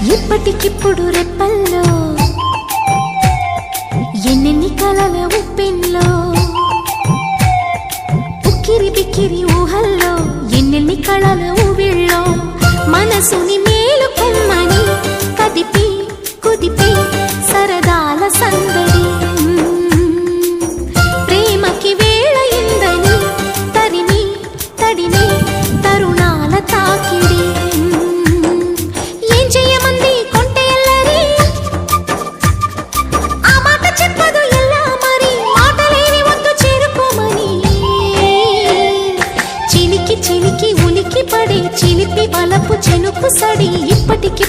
ఇప్పటికిప్పుడు రెప్పల్లో ఎన్నెన్ని కలల ఉప్పెన్లో ఉక్కిరి బిక్కిరి ఊహల్లో ఎన్నెన్ని కళల ఊవిళ్ళో మనసుని మేలుకొమ్మని కదిపి కుదిపి సరదాల సందడి ప్రేమకి వేళయిందని తరిమి తడిమి తరుణాల తాకిడి ఏం చెయ్యమంది కొంటె ఎల్లరి ఆ మాట చెప్పదు ఎలా మరి మాటలేని వద్దు చేరుకోమని చిలికి చిలికి ఉలికి పడే చిలిపి బలపు చెనుకు సడి ఇప్పటికి